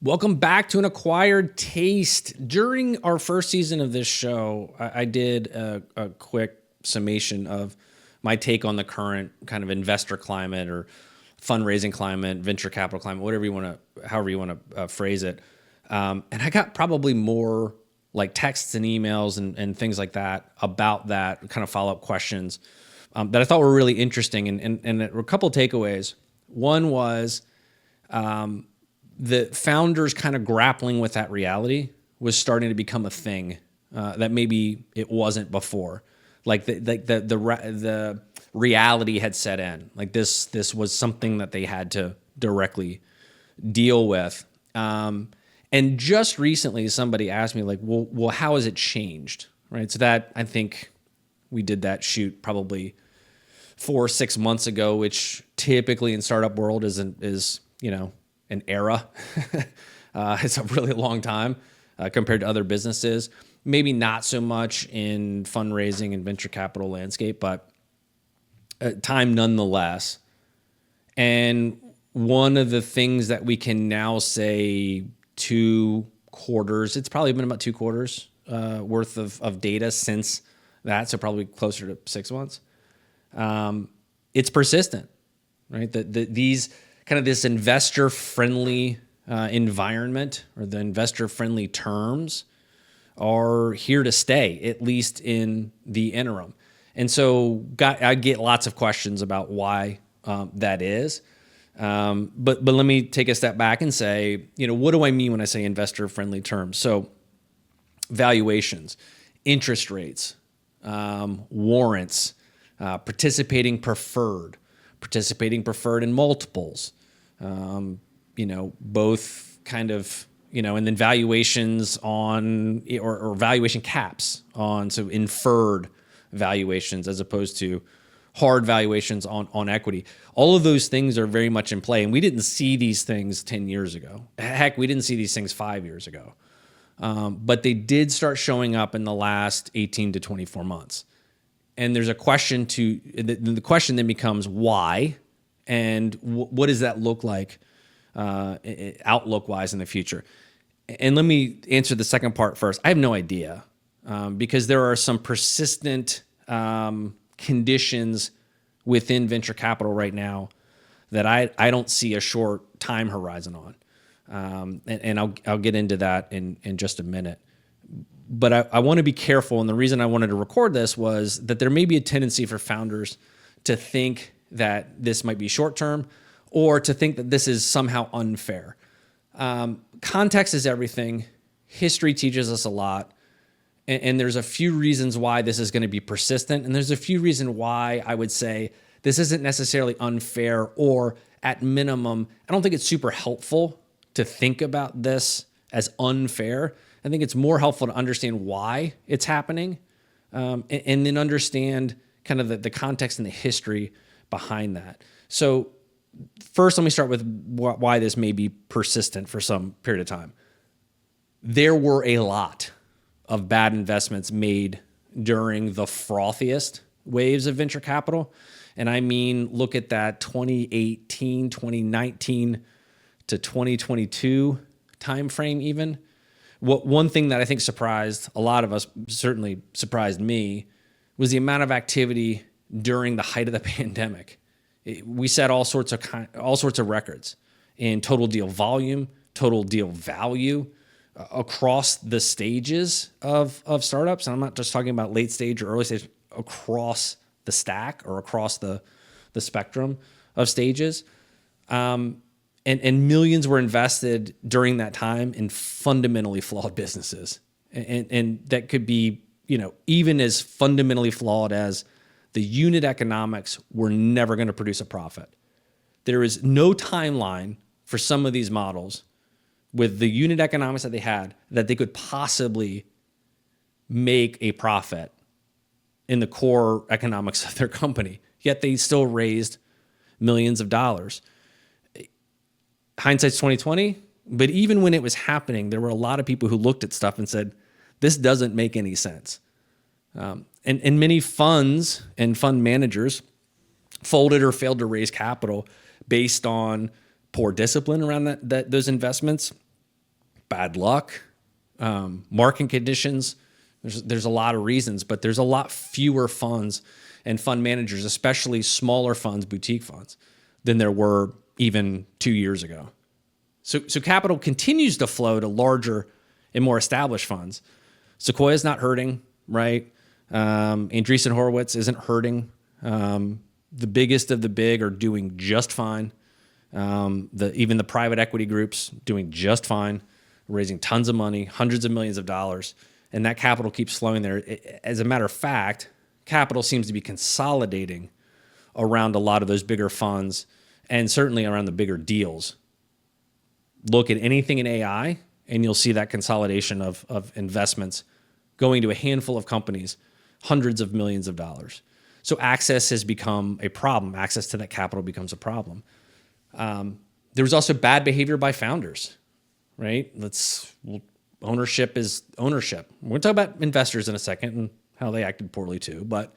Welcome back to an acquired taste. During our first season of this show, I did a quick summation of my take on the current kind of investor climate or fundraising climate, venture capital climate, however you want to phrase it. And I got probably more like texts and emails and things like that about that, kind of follow-up questions that I thought were really interesting. And there were a couple of takeaways. One was the founders kind of grappling with that reality was starting to become a thing that maybe it wasn't before. Like the reality had set in. Like this was something that they had to directly deal with. And just recently, somebody asked me, like, well, how has it changed, right? So that, I think we did that shoot probably 4 or 6 months ago, which typically in startup world is an era. It's a really long time compared to other businesses. Maybe not so much in fundraising and venture capital landscape, but time nonetheless. And one of the things that we can now say 2 quarters, it's probably been about 2 quarters worth of data since that, so probably closer to 6 months. It's persistent, right? These kind of this investor-friendly environment or the investor-friendly terms are here to stay, at least in the interim. And so I get lots of questions about why that is. But let me take a step back and say, what do I mean when I say investor-friendly terms? So valuations, interest rates, warrants, participating preferred in multiples, both kind of, and then valuations on, or valuation caps on, so inferred valuations as opposed to hard valuations on equity. All of those things are very much in play. And we didn't see these things 10 years ago. Heck, we didn't see these things 5 years ago. But they did start showing up in the last 18 to 24 months. And there's a question the question then becomes why, and what does that look like outlook-wise in the future? And let me answer the second part first. I have no idea because there are some persistent conditions within venture capital right now that I don't see a short time horizon on. And I'll get into that in just a minute. But I want to be careful, and the reason I wanted to record this was that there may be a tendency for founders to think that this might be short-term or to think that this is somehow unfair. Context is everything. History teaches us a lot. And there's a few reasons why this is going to be persistent, and there's a few reasons why I would say this isn't necessarily unfair, or at minimum, I don't think it's super helpful to think about this as unfair. I think it's more helpful to understand why it's happening, and then understand kind of the context and the history behind that. So first, let me start with why this may be persistent for some period of time. There were a lot of bad investments made during the frothiest waves of venture capital. And I mean, look at that 2018, 2019 to 2022 timeframe even. One thing that I think surprised a lot of us, certainly surprised me, was the amount of activity during the height of the pandemic. We set all sorts of records in total deal volume, total deal value across the stages of startups. And I'm not just talking about late stage or early stage, across the stack or across the spectrum of stages. And millions were invested during that time in fundamentally flawed businesses. And that could be, even as fundamentally flawed as the unit economics were never going to produce a profit. There is no timeline for some of these models with the unit economics that they had that they could possibly make a profit in the core economics of their company. Yet they still raised millions of dollars. Hindsight's 2020, but even when it was happening, there were a lot of people who looked at stuff and said, this doesn't make any sense. And many funds and fund managers folded or failed to raise capital based on poor discipline around those investments, bad luck, market conditions. There's a lot of reasons, but there's a lot fewer funds and fund managers, especially smaller funds, boutique funds, than there were even 2 years ago. So capital continues to flow to larger and more established funds. Sequoia's not hurting, right? Andreessen Horowitz isn't hurting. The biggest of the big are doing just fine. Even the private equity groups doing just fine, raising tons of money, hundreds of millions of dollars, and that capital keeps flowing there. As a matter of fact, capital seems to be consolidating around a lot of those bigger funds and certainly around the bigger deals. Look at anything in AI and you'll see that consolidation of investments going to a handful of companies, hundreds of millions of dollars. So access has become a problem. Access to that capital becomes a problem. There was also bad behavior by founders, right? Ownership is ownership. We're going to talk about investors in a second and how they acted poorly too, but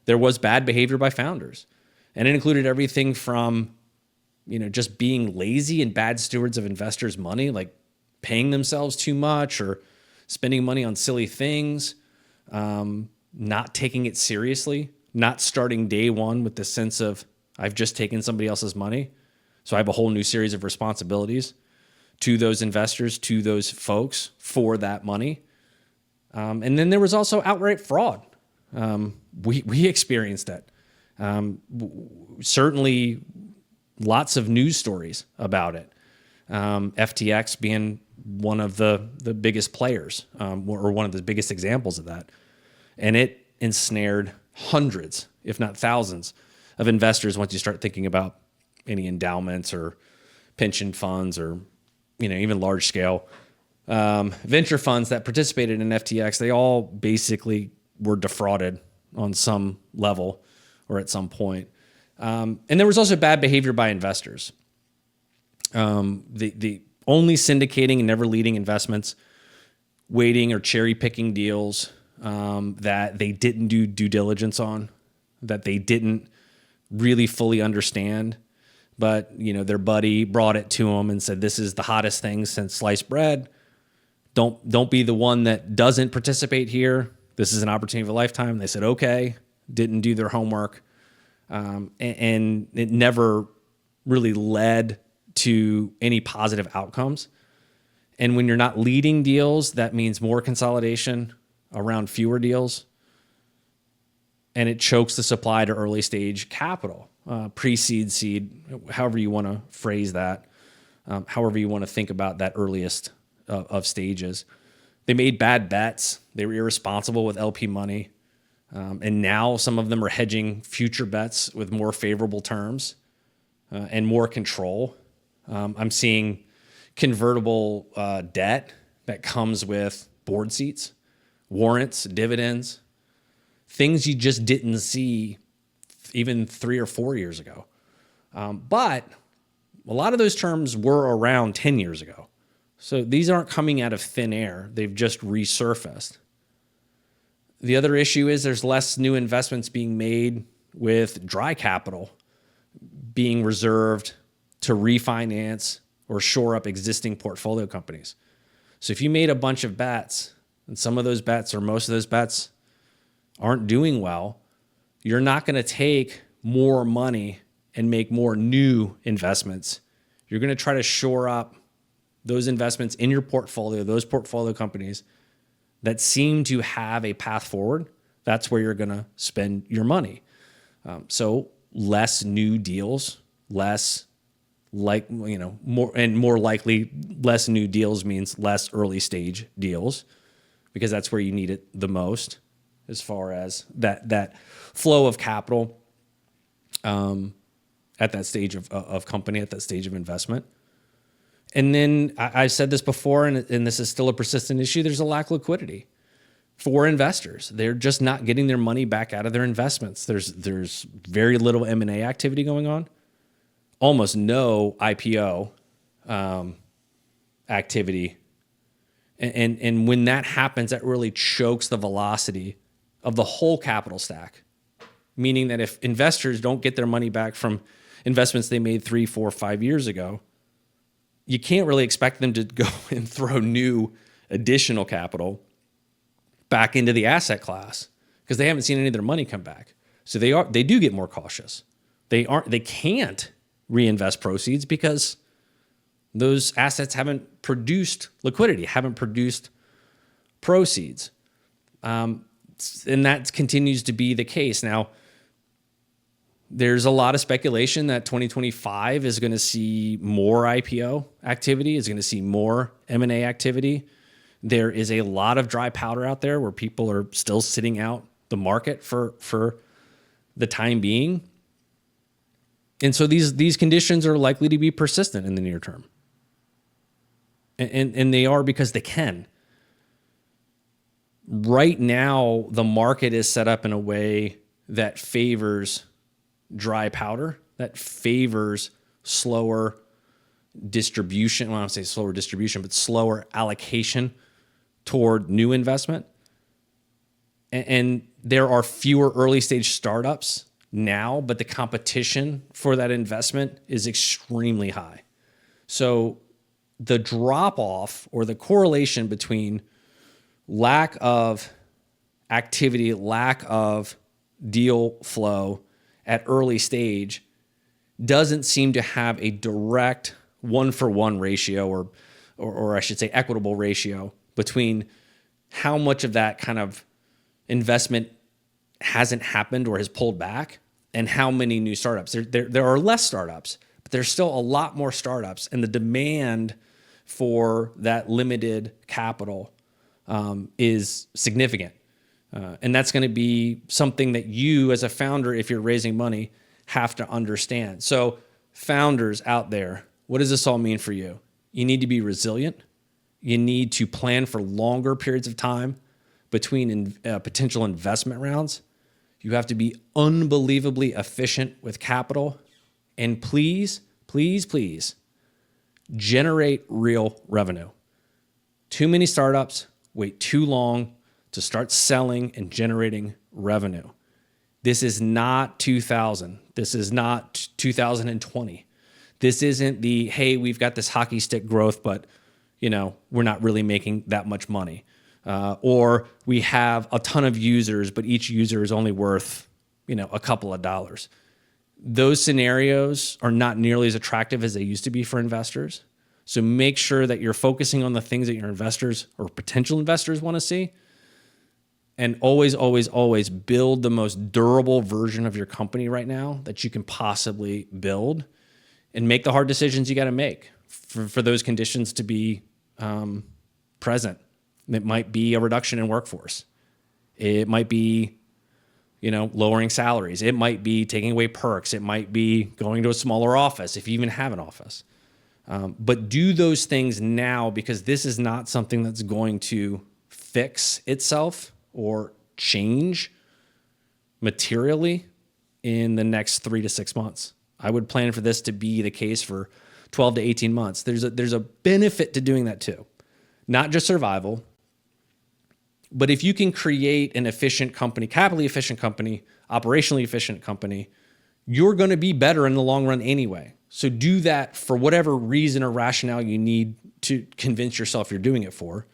there was bad behavior by founders. And it included everything from, just being lazy and bad stewards of investors' money, like paying themselves too much or spending money on silly things, not taking it seriously, not starting day one with the sense of, I've just taken somebody else's money, so I have a whole new series of responsibilities to those investors, to those folks for that money. And then there was also outright fraud. We experienced it. Certainly lots of news stories about it. FTX being one of the biggest players, or one of the biggest examples of that. And it ensnared hundreds, if not thousands, of investors once you start thinking about any endowments or pension funds or even large scale venture funds that participated in FTX. They all basically were defrauded on some level or at some point. And there was also bad behavior by investors. The only syndicating and never leading investments, waiting or cherry picking deals that they didn't do due diligence on, that they didn't really fully understand. But, their buddy brought it to them and said, this is the hottest thing since sliced bread. Don't be the one that doesn't participate here. This is an opportunity of a lifetime. They said, okay, didn't do their homework. And it never really led to any positive outcomes. And when you're not leading deals, that means more consolidation around fewer deals. And it chokes the supply to early stage capital, pre-seed, seed, however you want to phrase that, however you want to think about that earliest of stages. They made bad bets. They were irresponsible with LP money. And now some of them are hedging future bets with more favorable terms and more control. I'm seeing convertible debt that comes with board seats, warrants, dividends, things you just didn't see even 3 or 4 years ago. But a lot of those terms were around 10 years ago. So these aren't coming out of thin air. They've just resurfaced. The other issue is there's less new investments being made with dry capital being reserved to refinance or shore up existing portfolio companies. So if you made a bunch of bets and some of those bets or most of those bets aren't doing well, you're not going to take more money and make more new investments. You're going to try to shore up those investments in your portfolio, those portfolio companies that seem to have a path forward. That's where you're going to spend your money. So less new deals, more likely less new deals means less early stage deals, because that's where you need it the most as far as that flow of capital at that stage of company, at that stage of investment. And then I've said this before, and this is still a persistent issue. There's a lack of liquidity for investors. They're just not getting their money back out of their investments. There's very little M&A activity going on, almost no IPO activity. And when that happens, that really chokes the velocity of the whole capital stack, meaning that if investors don't get their money back from investments they made 3, 4, 5 years ago, you can't really expect them to go and throw new additional capital back into the asset class because they haven't seen any of their money come back. So they do get more cautious. They can't reinvest proceeds because those assets haven't produced liquidity, haven't produced proceeds. And that continues to be the case. Now, there's a lot of speculation that 2025 is going to see more IPO activity, is going to see more M&A activity. There is a lot of dry powder out there where people are still sitting out the market for the time being. And so these conditions are likely to be persistent in the near term. And they are because they can. Right now, the market is set up in a way that favors dry powder, that favors slower distribution. Well, I don't say slower distribution, but slower allocation toward new investment. And there are fewer early stage startups now, but the competition for that investment is extremely high. So the drop off or the correlation between lack of activity, lack of deal flow at early stage doesn't seem to have a direct 1-for-1 ratio or I should say equitable ratio between how much of that kind of investment hasn't happened or has pulled back and how many new startups. There are less startups, but there's still a lot more startups, and the demand for that limited capital is significant. And that's going to be something that you as a founder, if you're raising money, have to understand. So founders out there, what does this all mean for you? You need to be resilient. You need to plan for longer periods of time between potential investment rounds. You have to be unbelievably efficient with capital. And please, please, please generate real revenue. Too many startups wait too long to start selling and generating revenue. This is not 2000. This is not 2020. This isn't the, hey, we've got this hockey stick growth, but we're not really making that much money. Or we have a ton of users, but each user is only worth, a couple of dollars. Those scenarios are not nearly as attractive as they used to be for investors. So make sure that you're focusing on the things that your investors or potential investors want to see. And always, always, always build the most durable version of your company right now that you can possibly build, and make the hard decisions you got to make for those conditions to be present. It might be a reduction in workforce. It might be, lowering salaries. It might be taking away perks. It might be going to a smaller office if you even have an office. But do those things now, because this is not something that's going to fix itself or change materially in the next 3 to 6 months. I would plan for this to be the case for 12 to 18 months. There's a benefit to doing that too. Not just survival, but if you can create an efficient company, capitally efficient company, operationally efficient company, you're going to be better in the long run anyway. So do that for whatever reason or rationale you need to convince yourself you're doing it for,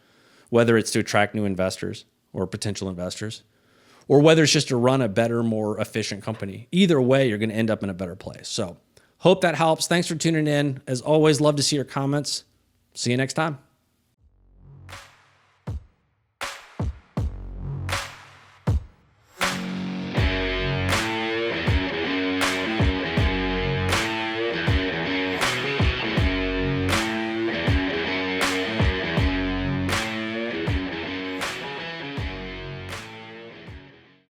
whether it's to attract new investors or potential investors, or whether it's just to run a better, more efficient company. Either way, you're going to end up in a better place. So hope that helps. Thanks for tuning in. As always, love to see your comments. See you next time.